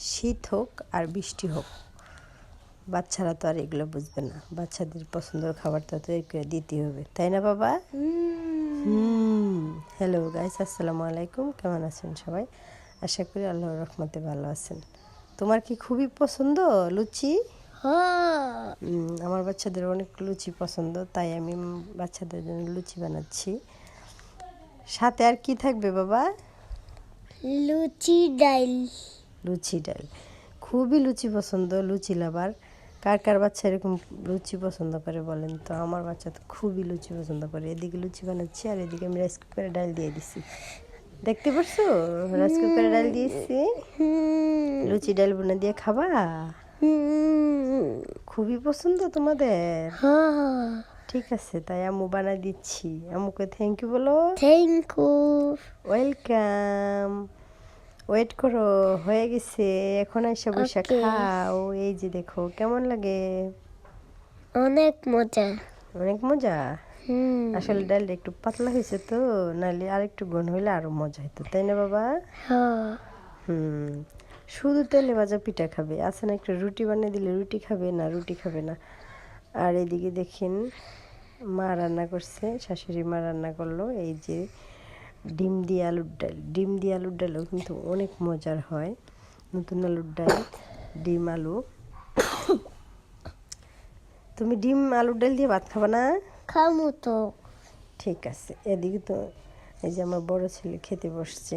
শীত হোক আর বৃষ্টি হোক, বাচ্চারা তো আর এগুলো বুঝবে না। বাচ্চাদের পছন্দের খাবারটা তৈরি করে দিতে হবে, তাই না বাবা? হ্যালো গাইস, আসসালামু আলাইকুম। কেমন আছেন সবাই? আশা করি আল্লাহর রহমতে ভালো আছেন। তোমার কি খুবই পছন্দ লুচি? আমার বাচ্চাদের অনেক লুচি পছন্দ, তাই আমি বাচ্চাদের জন্য লুচি বানাচ্ছি। সাথে আর কি থাকবে বাবা? লুচি ডাল। লুচি ডাল। খুবই লুচি পছন্দ, লুচি লাভার। কার কার বাচ্চা এরকম লুচি পছন্দ করে বলেন তো? আমার বাচ্চা তো খুবই লুচি পছন্দ করে। এদিকে লুচি বানাচ্ছি আর এদিকে আমি রাইস কুকারে ডাল দিয়ে দিছি। দেখতে পারছো? রাইস কুকারে ডাল দিয়েছি। লুচি ডাল বোনা দিয়ে খাবা? খুবই পছন্দ তোমাদের? ঠিক আছে, তাই আম্মু বানাই দিচ্ছি। আম্মুকে থ্যাংক ইউ বলো। Thank you. ওয়েলকাম। ওয়েট করো, হয়ে গেছে। এখন এসে বসে Okay. খাও। এই যে দেখো কেমন লাগে। অনেক মজা। অনেক মজা। আসলে ডালটা একটু পাতলা হয়েছে তো, নাহলে আর একটু ঘন হইলে আরো মজা হতো, তাই না বাবা? শুধু তেলে ভাজা পিঠা খাবে, আছে না একটু রুটি বানিয়ে দিলে রুটি খাবে না, রুটি খাবে না। আর এদিকে দেখেন মা রান্না করছে, শাশুড়ি মা রান্না করলো এই যে ডিম দিয়ে আলুর ডাল। ডিম দিয়ে আলুর ডালও কিন্তু অনেক মজার হয়। নতুন আলুর ডাল, ডিম আলু। তুমি ডিম আলুর ডাল দিয়ে ভাত খাবা না? খামু তো। ঠিক আছে। এদিকে তো এই যে আমার বড় ছেলে খেতে বসছে।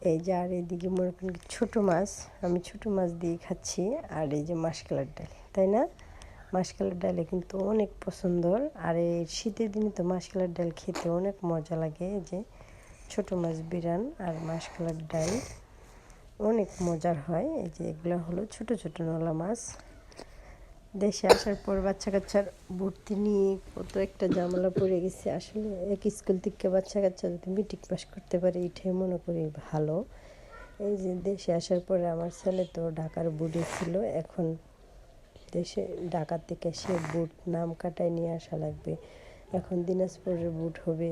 এই যে আর এদিকে মনে করেন ছোটো মাছ, আমি ছোটো মাছ দিয়ে খাচ্ছি। আর এই যে মাসকলাইর ডাল, তাই না? মাসকলাইর ডালে কিন্তু অনেক পছন্দর। আর এই শীতের দিনে তো মাসকলাইর ডাল খেতে অনেক মজা লাগে। এই যে ছোটো মাছ বিরান আর মাসকলাইর ডাল অনেক মজার হয়। এই যে এগুলো হলো ছোট ছোট নলা মাছ। দেশে আসার পর বাচ্চা কাচ্চার ভর্তি নিয়ে কত একটা ঝামেলা পড়ে গেছে। আসলে এক স্কুল থেকে বাচ্চা কাচ্চা যদি মেট্রিক পাস করতে পারে এটাই মনে করি ভালো। এই যে দেশে আসার পরে আমার ছেলে তো ঢাকার বোর্ডে ছিল, এখন দেশে ঢাকা থেকে সে বুট নাম কাটায় নিয়ে আসা লাগবে। এখন দিনাজপুরের বুট হবে,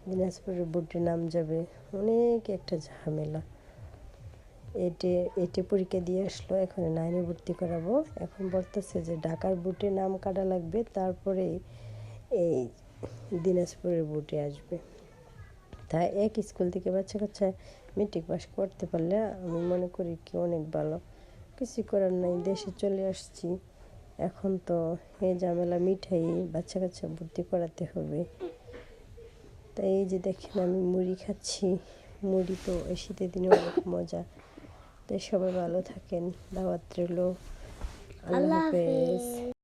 দিনাজপুরের বুটে নাম যাবে, অনেক একটা ঝামেলা। এটে পরীক্ষা দিয়ে আসলো, এখন 9-এ ভর্তি করাবো। এখন বলতেছে যে ঢাকার বুটে নাম কাটা লাগবে, তারপরে এই দিনাজপুরের বুটে আসবে। তাই এক স্কুল থেকে বাচ্চা কাচ্চা মেট্রিক পাস করতে পারলে আমি মনে করি কি অনেক ভালো। কিছু করার নাই, দেশে চলে আসছি। এখন তো এই ঝামেলা মিঠাই বাচ্চা কাচ্চা ভর্তি করাতে হবে। তাই এই যে দেখেন আমি মুড়ি খাচ্ছি। মুড়ি তো এই শীতের দিনে অনেক মজা। তাই সবাই ভালো থাকেন, দাওয়াত রইল। আল্লাহ হাফেজ।